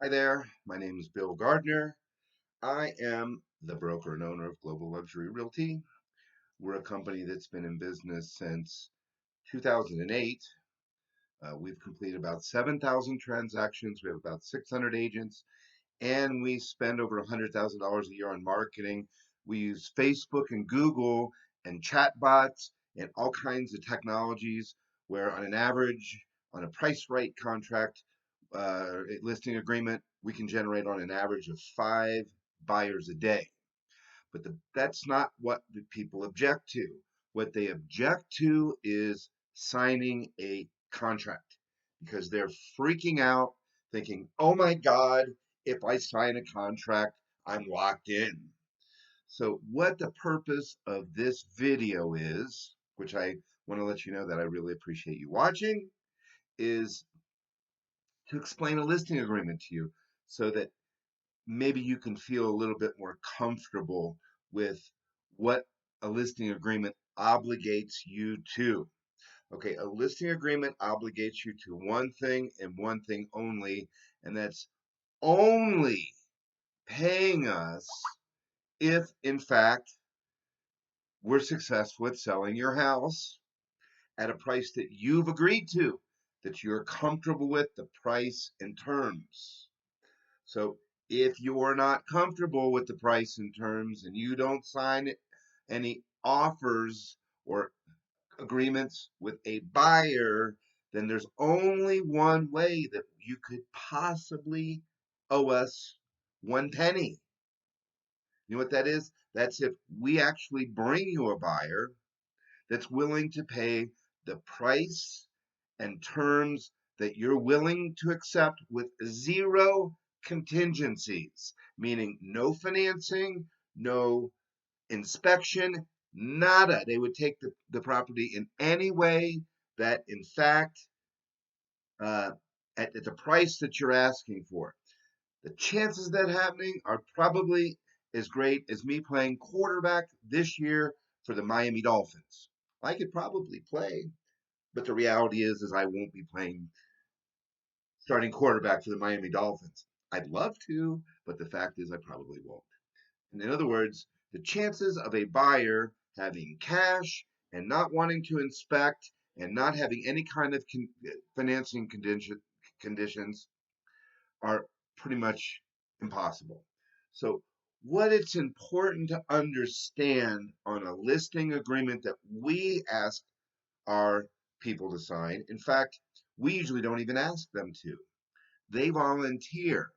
Hi there, my name is Bill Gardner. I am the broker and owner of Global Luxury Realty. We're a company that's been in business since 2008. We've completed about 7,000 transactions. We have about 600 agents, and we spend over $100,000 a year on marketing. We use Facebook and Google and chatbots and all kinds of technologies where, on an average, on a price right contract, listing agreement, we can generate on an average of 5 buyers a day. But that's not what the people object to. What they object to is signing a contract because they're freaking out, thinking, oh my God, if I sign a contract, I'm locked in. So, what the purpose of this video is, which I want to let you know that I really appreciate you watching, is to explain a listing agreement to you so that maybe you can feel a little bit more comfortable with what a listing agreement obligates you to. Okay, a listing agreement obligates you to one thing and one thing only, and that's only paying us if, in fact, we're successful at selling your house at a price that you've agreed to, that you're comfortable with the price and terms. So if you're not comfortable with the price and terms and you don't sign any offers or agreements with a buyer, then there's only one way that you could possibly owe us 1 penny. You know what that is? That's if we actually bring you a buyer that's willing to pay the price and terms that you're willing to accept with zero contingencies, meaning no financing, no inspection, nada. They would take the property in any way that, in fact, uh, at the price that you're asking for. The chances of that happening are probably as great as me playing quarterback this year for the Miami Dolphins. I could probably play, but the reality is I won't be playing starting quarterback for the Miami Dolphins. I'd love to, but the fact is I probably won't. And in other words, the chances of a buyer having cash and not wanting to inspect and not having any kind of financing conditions are pretty much impossible. So, what it's important to understand on a listing agreement that we ask our people to sign, in fact, we usually don't even ask them to. They volunteer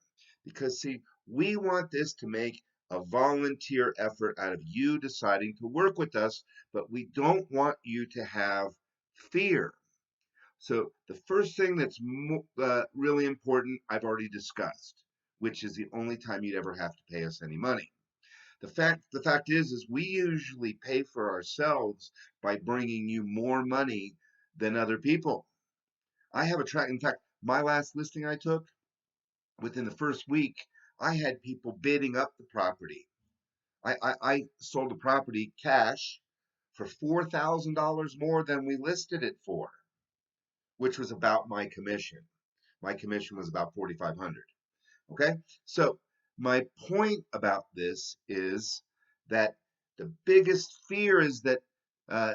because, see, we want this to make a volunteer effort out of you deciding to work with us, but we don't want you to have fear. So the first thing that's really important, I've already discussed, which is the only time you'd ever have to pay us any money. The fact is we usually pay for ourselves by bringing you more money than other people. I have a track. In fact, my last listing I took, within the first week, I had people bidding up the property. I sold the property cash for $4,000 more than we listed it for, which was about my commission. My commission was about 4,500. Okay, so my point about this is that the biggest fear is that uh,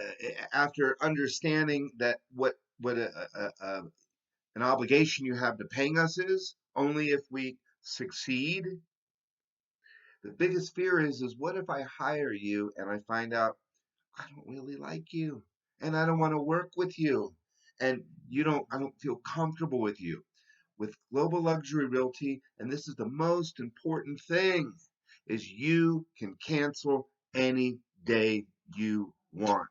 after understanding that what an obligation you have to paying us is only if we succeed. The biggest fear is what if I hire you and I find out I don't really like you and I don't want to work with you and I don't feel comfortable with you. With Global Luxury Realty, and this is the most important thing, is you can cancel any day you want.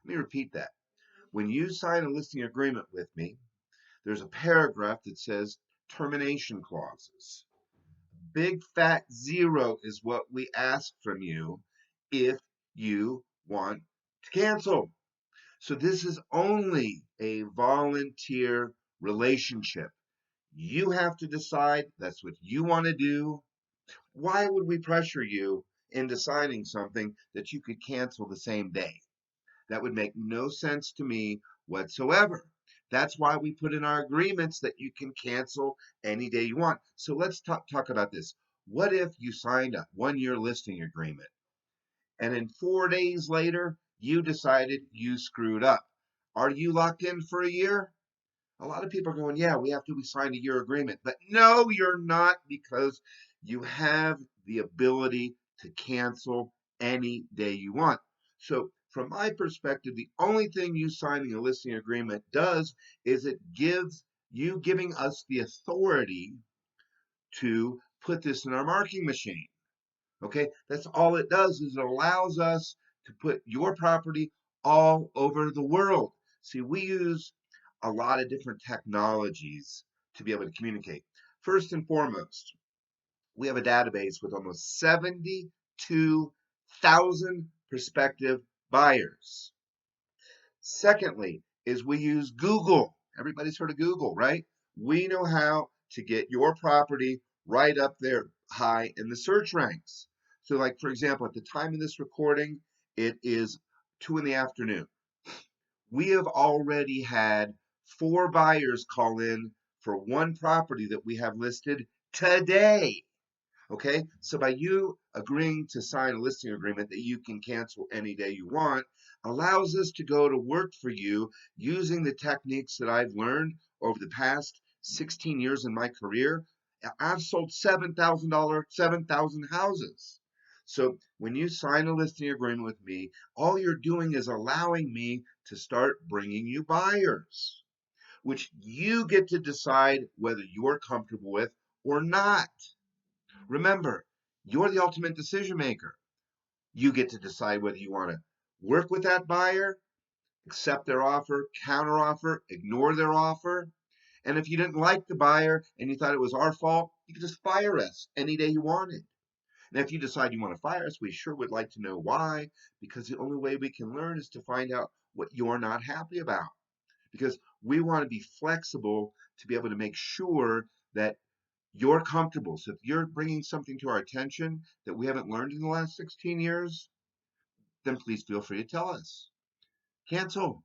Let me repeat that. When you sign a listing agreement with me, there's a paragraph that says termination clauses. Big fat zero is what we ask from you if you want to cancel. So this is only a volunteer relationship. You have to decide that's what you want to do. Why would we pressure you into signing something that you could cancel the same day? That would make no sense to me whatsoever. That's why we put in our agreements that you can cancel any day you want. So let's talk about this. What if you signed a 1-year listing agreement and then 4 days later you decided you screwed up? Are you locked in for a year? A lot of people are going, yeah, we signed a year agreement. But no, you're not, because you have the ability to cancel any day you want. So from my perspective, the only thing you signing a listing agreement does is it gives you giving us the authority to put this in our marketing machine. Okay, that's all it does, is it allows us to put your property all over the world. See, we use a lot of different technologies to be able to communicate. First and foremost, we have a database with almost 72,000 prospective buyers. Secondly, is we use Google. Everybody's heard of Google, right? We know how to get your property right up there high in the search ranks. So, like, for example, at the time of this recording, it is 2 in the afternoon. We have already had 4 buyers call in for one property that we have listed today. Okay, so by you agreeing to sign a listing agreement that you can cancel any day you want, allows us to go to work for you using the techniques that I've learned over the past 16 years in my career. I've sold $7,000 houses. So when you sign a listing agreement with me, all you're doing is allowing me to start bringing you buyers, which you get to decide whether you're comfortable with or not. Remember, you're the ultimate decision maker. You get to decide whether you want to work with that buyer, accept their offer, counteroffer, ignore their offer. And if you didn't like the buyer and you thought it was our fault, you could just fire us any day you wanted. And if you decide you want to fire us, we sure would like to know why, because the only way we can learn is to find out what you're not happy about. Because we want to be flexible to be able to make sure that you're comfortable. So if you're bringing something to our attention that we haven't learned in the last 16 years, then please feel free to tell us. Cancel.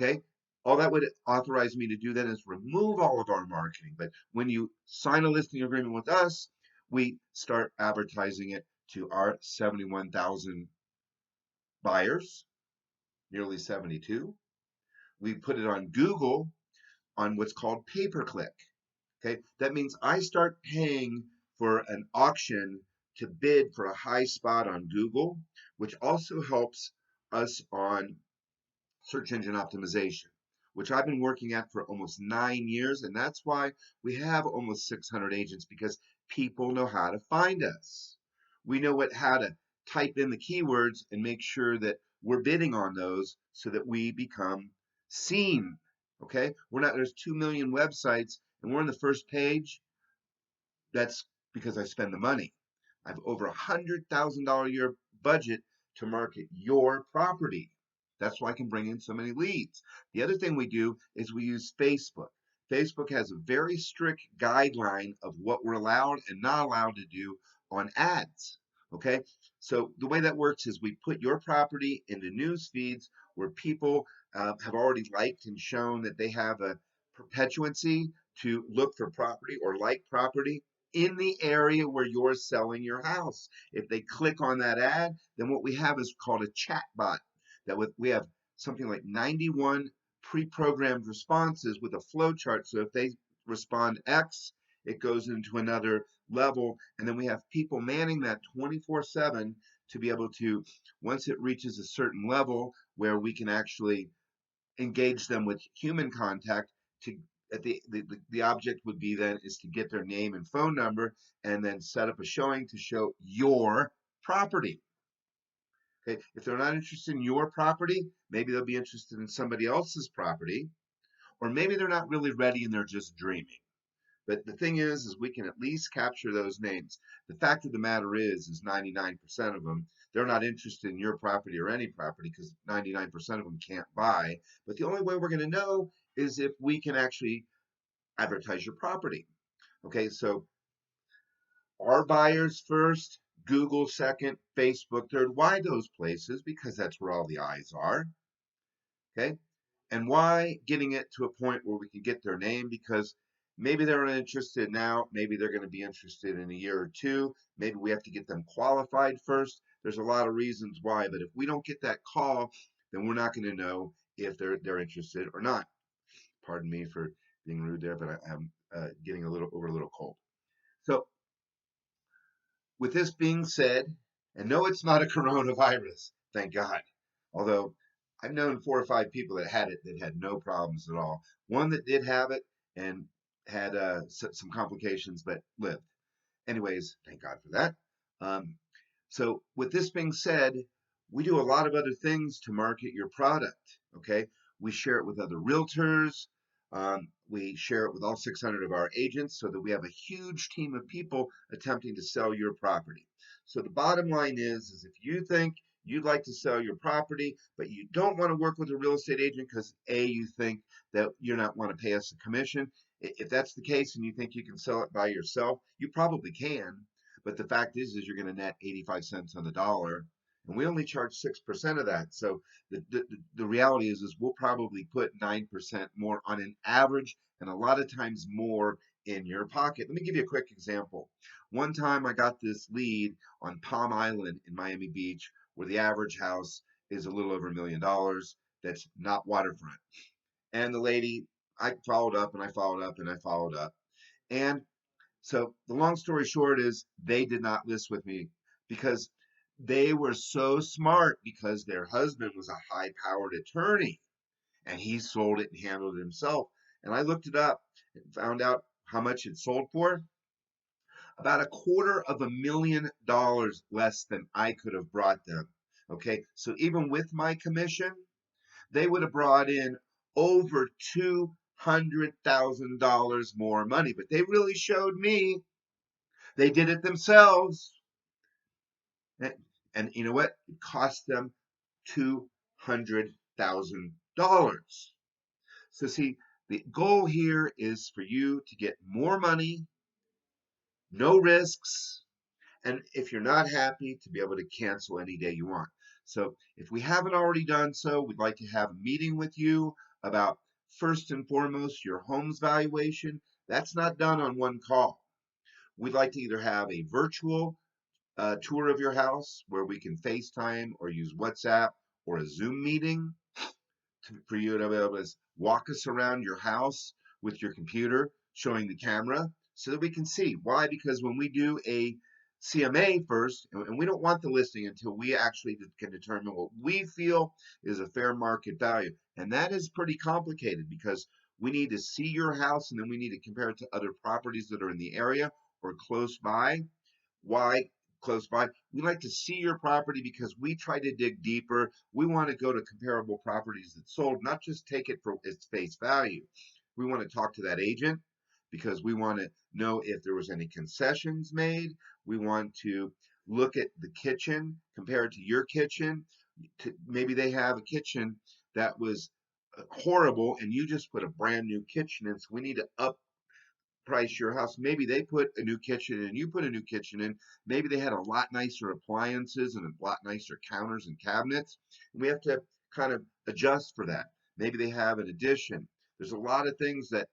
Okay. All that would authorize me to do then is remove all of our marketing. But when you sign a listing agreement with us, we start advertising it to our 71,000 buyers, nearly 72. We put it on Google on what's called pay-per-click. Okay, that means I start paying for an auction to bid for a high spot on Google, which also helps us on search engine optimization, which I've been working at for almost 9 years. And that's why we have almost 600 agents, because people know how to find us. We know how to type in the keywords and make sure that we're bidding on those so that we become seen. Okay, there's 2 million websites and we're on the first page. That's because I spend the money. I have over $100,000 a year budget to market your property. That's why I can bring in so many leads. The other thing we do is we use Facebook. Facebook has a very strict guideline of what we're allowed and not allowed to do on ads. Okay, so the way that works is we put your property into news feeds where people have already liked and shown that they have a perpetuancy to look for property or like property in the area where you're selling your house. If they click on that ad, then what we have is called a chat bot. We have something like 91 pre-programmed responses with a flow chart. So if they respond X, it goes into another level. And then we have people manning that 24/7 to be able to, once it reaches a certain level where we can actually engage them with human contact, to the object would be then is to get their name and phone number and then set up a showing to show your property. Okay, if they're not interested in your property, maybe they'll be interested in somebody else's property, or maybe they're not really ready and they're just dreaming. But the thing is we can at least capture those names. The fact of the matter is 99% of them, they're not interested in your property or any property, because 99% of them can't buy. But the only way we're going to know is if we can actually advertise your property. Okay, so our buyers first, Google second, Facebook third. Why those places? Because that's where all the eyes are. Okay, And why getting it to a point where we can get their name? Because maybe they're not interested now, maybe they're going to be interested in a year or two, maybe we have to get them qualified first. There's a lot of reasons why, but if we don't get that call, then we're not going to know if they're interested or not. Pardon me for being rude there, but I'm getting a little cold. So with this being said, and no, it's not a coronavirus, thank God. Although I've known 4 or 5 people that had it that had no problems at all. One that did have it and had some complications, but lived. Anyways, thank God for that. Um, so, with this being said, we do a lot of other things to market your product. Okay, we share it with other realtors. We share it with all 600 of our agents so that we have a huge team of people attempting to sell your property. So, the bottom line is if you think you'd like to sell your property, but you don't want to work with a real estate agent because A, you think that you're not want to pay us a commission. If that's the case and you think you can sell it by yourself, you probably can. But the fact is you're going to net 85 cents on the dollar, and we only charge 6% of that. So the reality is we'll probably put 9% more on an average, and a lot of times more in your pocket. Let me give you a quick example. One time I got this lead on Palm Island in Miami Beach, where the average house is a little over $1 million. That's not waterfront. And the lady, I followed up and I followed up and I followed up. And so the long story short is they did not list with me because they were so smart because their husband was a high powered attorney and he sold it and handled it himself. And I looked it up and found out how much it sold for. About $250,000 less than I could have brought them. Okay, so even with my commission, they would have brought in over $200,000 more money. But they really showed me they did it themselves. And you know what? It cost them $200,000. So, see, the goal here is for you to get more money, no risks, and if you're not happy, to be able to cancel any day you want. So, if we haven't already done so, we'd like to have a meeting with you about first and foremost your home's valuation. That's not done on one call. We'd like to either have a virtual tour of your house where we can FaceTime or use WhatsApp or a Zoom meeting for you to be able to walk us around your house with your computer showing the camera so that we can see. Why? Because when we do a CMA first, and we don't want the listing until we actually can determine what we feel is a fair market value. And that is pretty complicated because we need to see your house and then we need to compare it to other properties that are in the area or close by. Why close by? We like to see your property because we try to dig deeper. We want to go to comparable properties that sold, not just take it for its face value. We want to talk to that agent because we want to know if there was any concessions made. We want to look at the kitchen, compare it to your kitchen. Maybe they have a kitchen that was horrible and you just put a brand new kitchen in, so we need to up price your house. Maybe they put a new kitchen in, you put a new kitchen in. Maybe they had a lot nicer appliances and a lot nicer counters and cabinets. And we have to kind of adjust for that. Maybe they have an addition. There's a lot of things that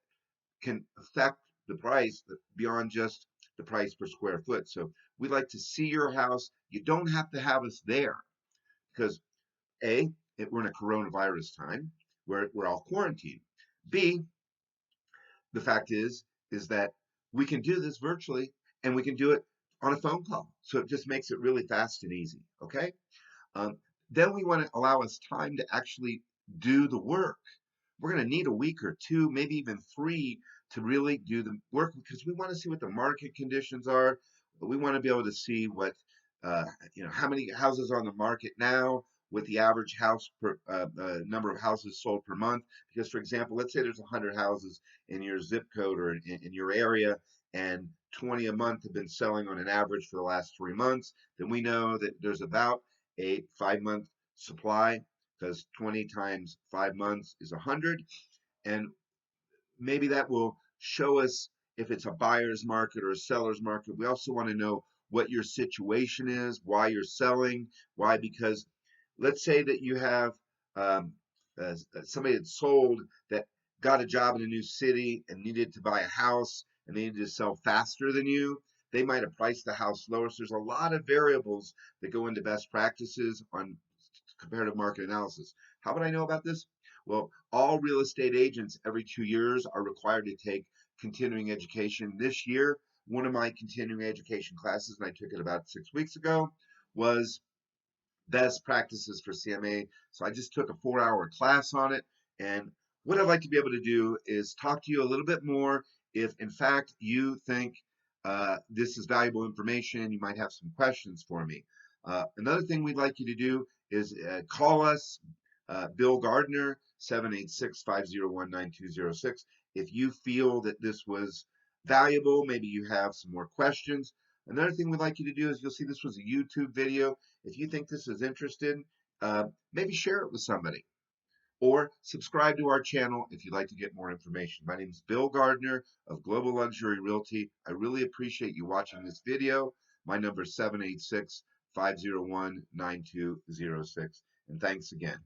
can affect the price beyond just the price per square foot. So we like to see your house. You don't have to have us there because A, we're in a coronavirus time where we're all quarantined. B, the fact is that we can do this virtually and we can do it on a phone call. So it just makes it really fast and easy. Okay. Um, then we want to allow us time to actually do the work. We're going to need a week or two, maybe even 3 to really do the work because we want to see what the market conditions are. But we want to be able to see what, uh, how many houses are on the market now, with the average house per number of houses sold per month. Because, for example, let's say there's 100 houses in your zip code or in your area, and 20 a month have been selling on an average for the last 3 months. Then we know that there's about a 5-month supply because 20 times 5 months is 100. And maybe that will show us if it's a buyer's market or a seller's market. We also want to know what your situation is, why you're selling. Why? Because let's say that you have somebody had sold that got a job in a new city and needed to buy a house and they needed to sell faster than you, they might have priced the house lower. So there's a lot of variables that go into best practices on comparative market analysis. How would I know about this? Well, all real estate agents every 2 years are required to take continuing education. This year, one of my continuing education classes, and I took it about 6 weeks ago, was best practices for CMA. So I just took a 4 hour class on it. And what I'd like to be able to do is talk to you a little bit more. If in fact you think this is valuable information, you might have some questions for me. Another thing we'd like you to do is call us, Bill Gardner, 786-501-9206. If you feel that this was valuable, maybe you have some more questions. Another thing we'd like you to do is, you'll see this was a YouTube video. If you think this is interesting, maybe share it with somebody or subscribe to our channel if you'd like to get more information. My name is Bill Gardner of Global Luxury Realty. I really appreciate you watching this video. My number is 786-501-9206. And thanks again.